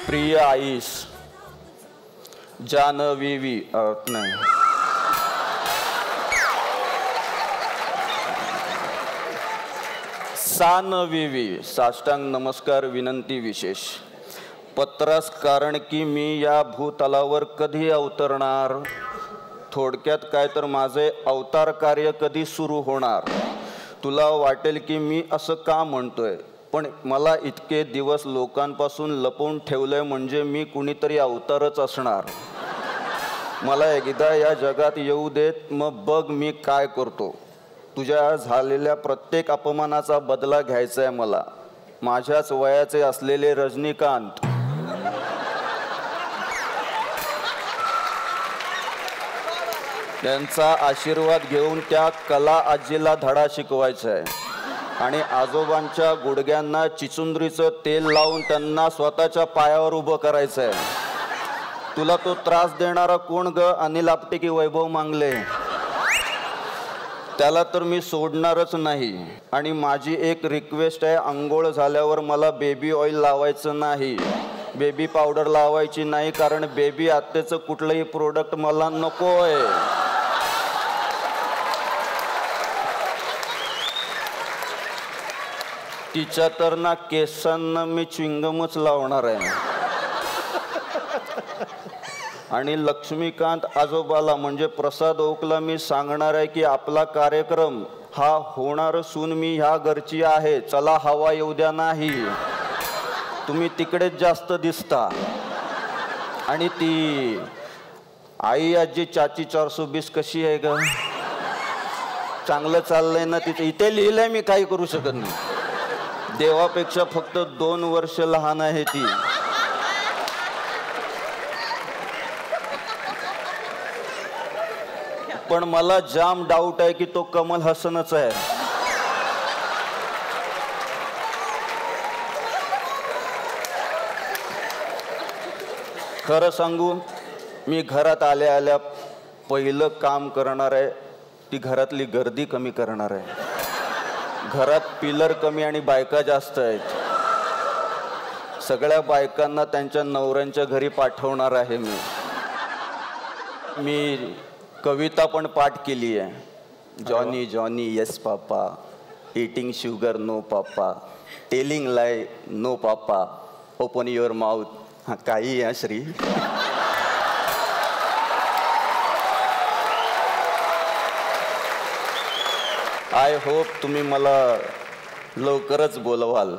प्रिय आईस जानवीवी नाही सानवीवी साष्टांग नमस्कार विनंती विशेष पत्रास कारण की मी या भूतलावर कधी अवतरणार, थोडक्यात काय तर माझे अवतार कार्य कधी सुरू होणार. तुला वाटेल की मी असं का म्हणतोय, पण मला इतके दिवस लोकांपासून लपवून ठेवलंय म्हणजे मी कुणीतरी अवतारच असणार. मला एकदा या जगात येऊ देत, मग बघ मी काय करतो. तुझ्या झालेल्या प्रत्येक अपमानाचा बदला घ्यायचा आहे मला. माझ्याच वयाचे असलेले रजनीकांत त्यांचा आशीर्वाद घेऊन त्या कला आजीला धडा शिकवायचा आहे आणि आजोबांच्या गुडघ्यांना चिचुंद्रीचं तेल लावून त्यांना स्वतःच्या पायावर उभं करायचं आहे. तुला तो त्रास देणारा कोण ग? अनिल आपटे की वैभव मांगले? त्याला तर मी सोडणारच नाही. आणि माझी एक रिक्वेस्ट आहे, अंघोळ झाल्यावर मला बेबी ऑइल लावायचं नाही, बेबी पावडर लावायची नाही, कारण बेबी आत्याचं कुठलंही प्रोडक्ट मला नको आहे. तिच्या तर ना केसांना मी च्विंगमच लावणार आहे. आणि लक्ष्मीकांत आजोबाला म्हणजे प्रसाद ओकला मी सांगणार आहे की आपला कार्यक्रम हा होणार सून मी ह्या घरची आहे, चला हवा येऊ द्या नाही. तुम्ही तिकडेच जास्त दिसता. आणि ती आई आजी चाची 420 कशी आहे ग? चांगलं चाललंय ना तिथे? इथे लिहिलंय, मी काही करू शकत नाही. देवापेक्षा फक्त 2 वर्ष लहान आहे ती. पण मला जाम डाऊट आहे की तो कमल हसनच आहे. खरं सांगू, मी घरात आल्या आल्या पहिलं काम करणार आहे ती घरातली गर्दी कमी करणार आहे. घरात पिलर कमी आणि बायका जास्त आहेत. सगळ्या बायकांना त्यांच्या नवऱ्यांच्या घरी पाठवणार आहे मी कविता पण पाठ केली आहे. Johnny Johnny yes papa, eating sugar no papa, telling lie no papa, open your mouth. हा काही आहे श्री. आय होप तुम्ही मला लवकरच बोलवाल.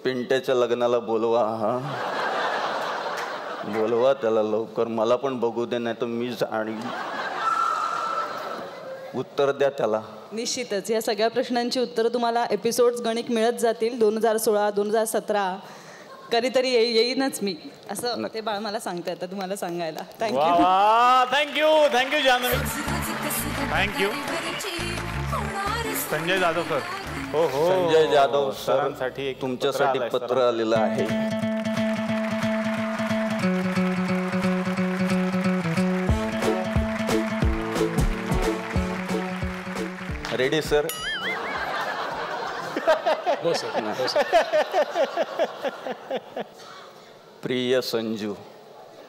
पिंट्याच्या लग्नाला बोलवा. हा बोलवा त्याला लवकर, मला पण बघू दे, नाही तर मी आणि उत्तर द्या त्याला. निश्चितच या सगळ्या प्रश्नांची उत्तरं तुम्हाला एपिसोड्स गणित मिळत जातील. 2016 2017 कधीतरी येईनच मी, असं ते बाळ मला सांगता येतं तुम्हाला सांगायला. Thank you thank you thank you Janhavi, thank you. Sanjay Jadhav sir. हो हो, संजय जाधव सरांसाठी तुमच्यासाठी पत्र आलेलं आहे. Ready sir? हो सर. प्रिय संजू.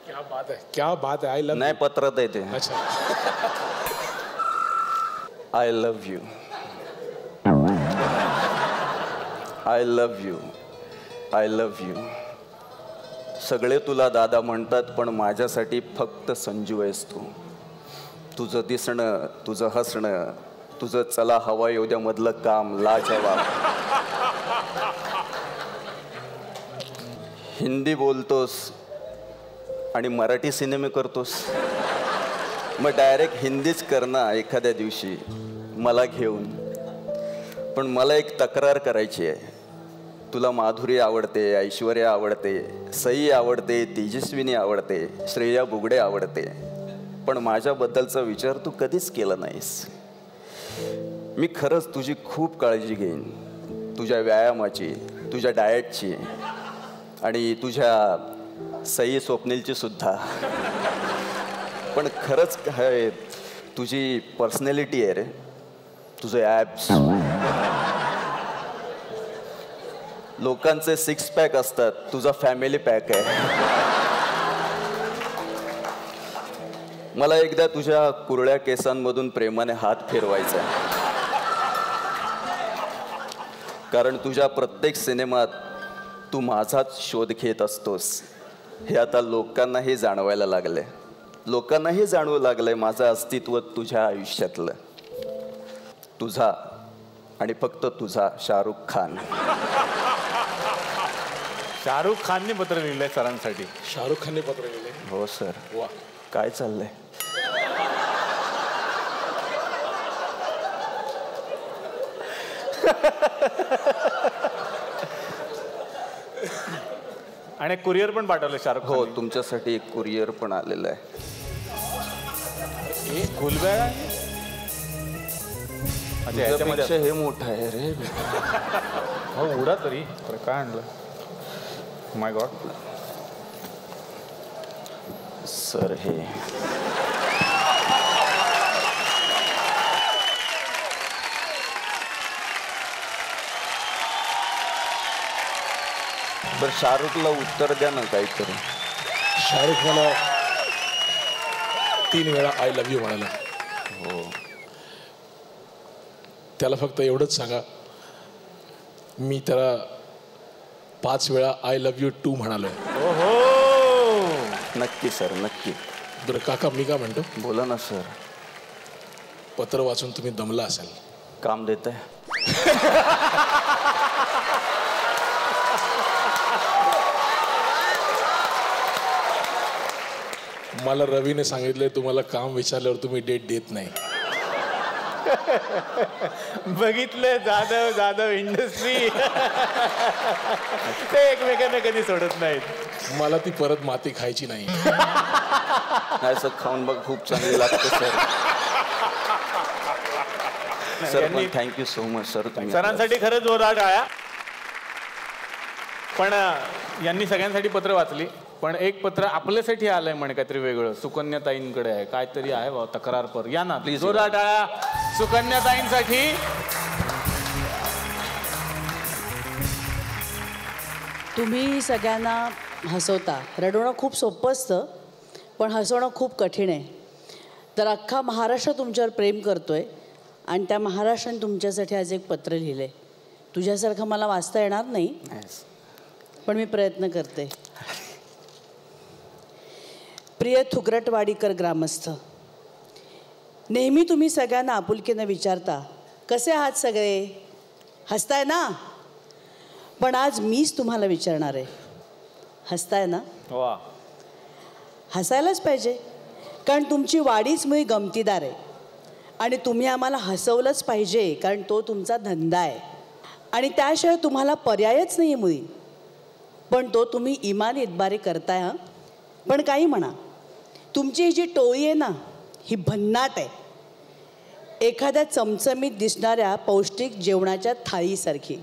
क्या बात है, क्या बात है. I love. नाही पत्रात आहे ते. अच्छा. I love you, I love you, I love you. सगळे तुला दादा म्हणतात, पण माझ्यासाठी फक्त संजू आहेस तू. तुझं दिसणं, तुझं हसणं, तुझं चला हवा येऊ द्या मधलं काम लाजवाब. हिंदी बोलतोस आणि मराठी सिनेमे करतोस. मग डायरेक्ट हिंदीच कर ना एखाद्या दिवशी मला घेऊन. पण मला एक तक्रार करायची आहे. तुला माधुरी आवडते, ऐश्वर्या आवडते, सई आवडते, तेजस्विनी आवडते, श्रेया बुगडे आवडते, पण माझ्याबद्दलचा विचार तू कधीच केला नाहीस. मी खरंच तुझी खूप काळजी घेईन, तुझ्या व्यायामाची, तुझ्या डाएटची आणि तुझ्या सई स्वप्नीलची सुद्धा. पण खरंच काय तुझी पर्सनॅलिटी आहे रे, तुझे ॲब्स, लोकांचे 6 पॅक असतात, तुझा फॅमिली पॅक आहे. मला एकदा तुझ्या कुरळ्या केसांमधून प्रेमाने हात फिरवायचा आहे. कारण तुझ्या प्रत्येक सिनेमात तू माझाच शोध घेत असतोस. हे आता लोकांनाही जाणवायला लागलंय. लोकांनाही जाणवू लागलंय माझं अस्तित्व तुझ्या आयुष्यातलं. तुझा आणि फक्त तुझा शाहरुख खान. शाहरुख खानने पत्र लिहिलंय सरांसाठी. शाहरुख खानने पत्र लिहिले. हो सर. वा. काय चाललंय? आणि कुरिअर पण पाठवलं शाहरुख. हो, तुमच्यासाठी एक कुरिअर पण आलेलं आहे. गुलबॅग आहे. अच्छा, याच्यामध्ये त्यापेक्षा हे मोठं आहे रे. हो, उडा तरी. अरे काय आणलं? माय गॉड. सर हे बरं, शाहरुखला उत्तर द्या ना काहीतरी. शाहरुख मला 3 वेळा आय लव्ह यू म्हणाला. हो. त्याला फक्त एवढंच सांगा, मी त्याला 5 वेळा आय लव्ह यू 2 म्हणालोय. हो. नक्की सर, नक्की. बरं काका, मी काय म्हणतो, बोला ना सर. पत्र वाचून तुम्ही दमला असाल. काम देत आहे. मला रवीने सांगितलंय तुम्हाला काम विचारल्यावर तुम्ही डेट देत नाही. बघितलं जाधव जाधव इंडस्ट्री. ते एकमेकांना कधी सोडत नाहीत. मला ती परत माती खायची नाही. असं खाऊन बघ, खूप चांगली लागते सर. सर पण थँक्यू सो मच सर. सरांसाठी खरंच जोरदार टाळ्या. पण यांनी सगळ्यांसाठी पत्र वाचली, पण एक पत्र आपल्यासाठी आलंय म्हणे काहीतरी वेगळं. सुकन्याताईंकडे आहे काहीतरी आहे बा, तक्रार पर. या ना प्लीज, जोरदार टाळ्या सुकन्याताईंसाठी. तुम्ही सगळ्यांना हसवता. रडवणं खूप सोपं असतं, पण हसवणं खूप कठीण आहे. तर अख्खा महाराष्ट्र तुमच्यावर प्रेम करतोय आणि त्या महाराष्ट्राने तुमच्यासाठी आज एक पत्र लिहिलंय. तुझ्यासारखं मला वाचता येणार नाही, पण मी प्रयत्न करते. प्रिय थुकरटवाडीकर ग्रामस्थ, नेहमी तुम्ही सगळ्यांना आपुलकीनं विचारता, कसे आहात सगळे, हसताय ना. पण आज मीच तुम्हाला विचारणार आहे, हसताय ना. वा. हसायलाच पाहिजे, कारण तुमची वाडीच मुळी गमतीदार आहे. आणि तुम्ही आम्हाला हसवलंच पाहिजे, कारण तो तुमचा धंदा आहे. आणि त्याशिवाय तुम्हाला पर्यायच नाही आहे मुळी. पण तो तुम्ही इमान इतबारी करताय. हां, पण काही म्हणा, तुमची ही जी टोळी आहे ना, ही भन्नाट आहे. एखाद्या चमचमीत दिसणाऱ्या पौष्टिक जेवणाच्या थाळीसारखी,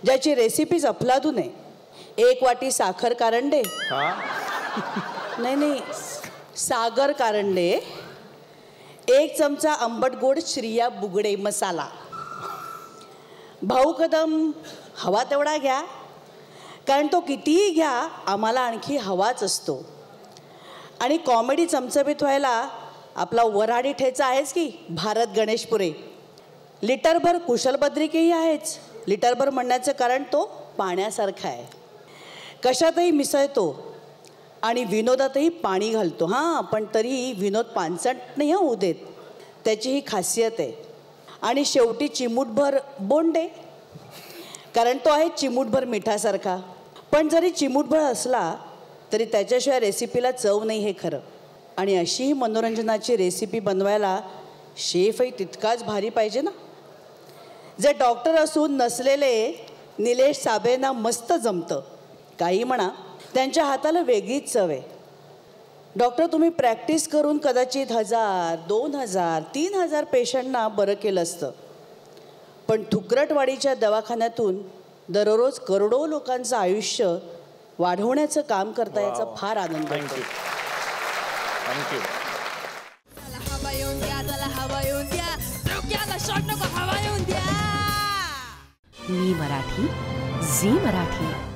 ज्याची रेसिपीज अफलातून आहे. 1 वाटी साखर कारंडे, नाही सागर कारंडे, 1 चमचा आंबट गोड श्रिया बुगडे मसाला. भाऊ कदम हवा तेवढा घ्या, कारण तो कितीही घ्या आम्हाला आणखी हवाच असतो. आणि कॉमेडी चमचमीत व्हायला आपला वऱ्हाडी ठेचा आहेच की, भारत गणेशपुरे. लिटरभर कुशलबद्रिकेही आहेच. लिटरभर म्हणण्याचं कारण तो पाण्यासारखा आहे, कशातही मिसळतो आणि विनोदातही पाणी घालतो. हां, पण तरीही विनोद पानसट नाही होऊ देत, त्याची ही खासियत आहे. आणि शेवटी चिमूटभर बोंडे, कारण तो आहे चिमूटभर मिठासारखा. पण जरी चिमूटभर असला तरी त्याच्याशिवाय रेसिपीला चव नाही, हे खरं. आणि अशीही मनोरंजनाची रेसिपी बनवायला शेफही तितकाच भारी पाहिजे ना. जे डॉक्टर असून नसलेले निलेश साबळेंना मस्त जमतं. काही म्हणा, त्यांच्या हाताला वेगळीच चव आहे. डॉक्टर, तुम्ही प्रॅक्टिस करून कदाचित 1000, 2000, 3000 पेशंटना बरं केलं असतं. पण थुकरटवाडीच्या दवाखान्यातून दररोज करोडो लोकांचं आयुष्य वाढवण्याचं काम करता, याचा फार आनंद होतो. थँक्यू. मी मराठी झी मराठी.